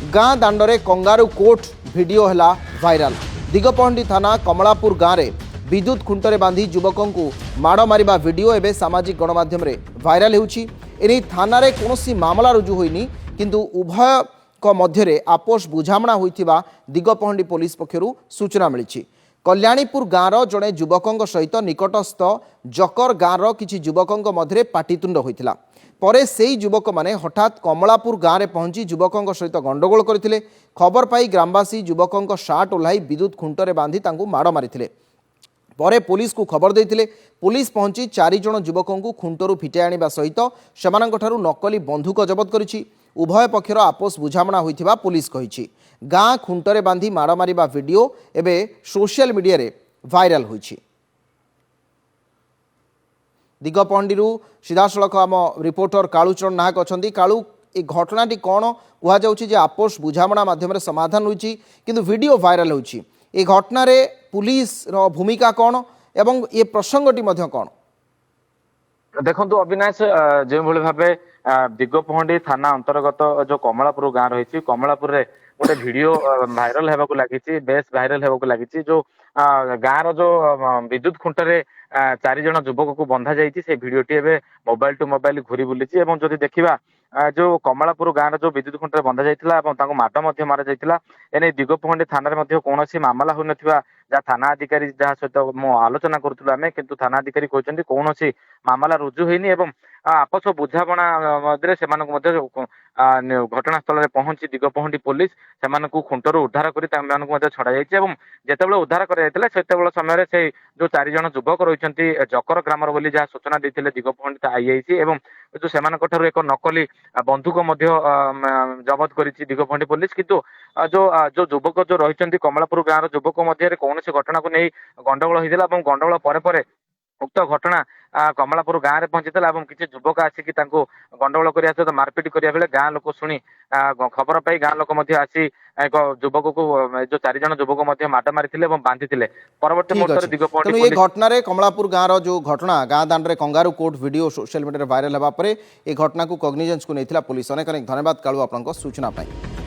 गाँ दांडरे kangaroo court video है viral. Digapahandi थाना कमलापुर गाँव में विद्युत खुंटरे बांधी युवकों को माड़ मारिबा वीडियो एवं सामाजिक गणमाध्यम भाइराल होउछि। एने थाना रे कोनोसी मामला रुजु होइनी, किंतु उभय मध्य आपोष बुझामणा होइथिबा दिगपहंडी पुलिस पक्षरु सूचना मिली। कल्याणीपुर गाँव जड़े युवकों सहित निकटस्थ जकर गाँव किछि युवकों मध्य पाटितुंड होइथिला। परे सेई युवक माने हठात कमलापुर गाँव में पहुंची युवकों सहित गंडगोल करथिले। खबर पाई ग्रामवासी युवकों शार्ट ओह्लाई विद्युत खुंटरे बांधी तांकु माड़ मारिथिले। परे पुलिस को खबर देइथिले। पुलिस पहुंची 4 जण युवकों को खुंटरू फिटाई आनिबा सहित सेमानंकठारु नकली बंधुक जबत करिछि। उभय पक्षर आपोष बुझामणा होइथिबा पुलिस कहिछि। गाँ खुंटरे बांधी माड़ मारिबा वीडियो एबे सोशल मीडिया रे भाइराल होइछि। दिगपहंडी सीधासलख आम रिपोर्टर कालूचरण नायक अच्छा। कालू ए घटनाटी कौन कहुच्छे आपोष बुझामणा मध्यम समाधान होइछि, किंतु वीडियो भाइराल होइछि। ए घटना रे पुलिस रो भूमिका कौन एवं ये प्रसंगटी मध्य कौन? देखो अविनाश, जो भाव दिगपहंडी थाना अंतर्गत जो कमलापुर गाँव रही, कमलापुर रे गोटे वीडियो भाइराल होगा लगी, बेस भाइराल होगा लगी। जो गाँव जो विद्युत खुंटरे 4 जण युवक को बंधा जाइए, से भिडटी एवं मोबाइल टू मोबाइल घूरी बुली। जदि देखा जो कमलापुर गाँव जो विद्युत खुंटरे बंधा जाता माड़ मारा जाता, एने दिगपहंडी थाना कौन मामला हो ना जहाँ थाना अधिकारी जहाँ सहित मो आलोचना करूँ आम, किंतु थाना अधिकारी कहते कौन मामला रुजु होनी। आपस बुझाणा घटनास्थल पहुंची दिगपहंडी पुलिस से खुंटरू उद्धार कर छड़ा जाइए। जितेबाला उद्धार कर समय से जो 4 जण युवक रही जकर ग्रामर बोली जहाँ सूचना देते दिगपहंडी आईआईसी एवं जो से एक नकली बंधुक जबत कर दिगपहंडी पुलिस। किंतु जो युवक जो रही कमलापुर गाँव युवक मध्य कौन घटना को नहीं गंडगोल होता, गंडगोल पर उक्त घटना कमलापुर गाँव में पहुंची किसी युवक आसिक गंडगोल कर मारपिट करा बेले गाँ लोक शुणी खबर पाई गाँ लोक आसी एक युवक को जो 4 जण युवक माड़ मारी बांधी परवर्ती मुहूर्त दिगपहंडी ये घटना रे कमलापुर गाँव जो घटना गाँ दांडे kangaroo court video social media viral होगा पर यह घटना को कॉग्निजेंस को नहीं पुलिस। अनेक अनेक धन्यवाद कालू आपन सूचना पाई।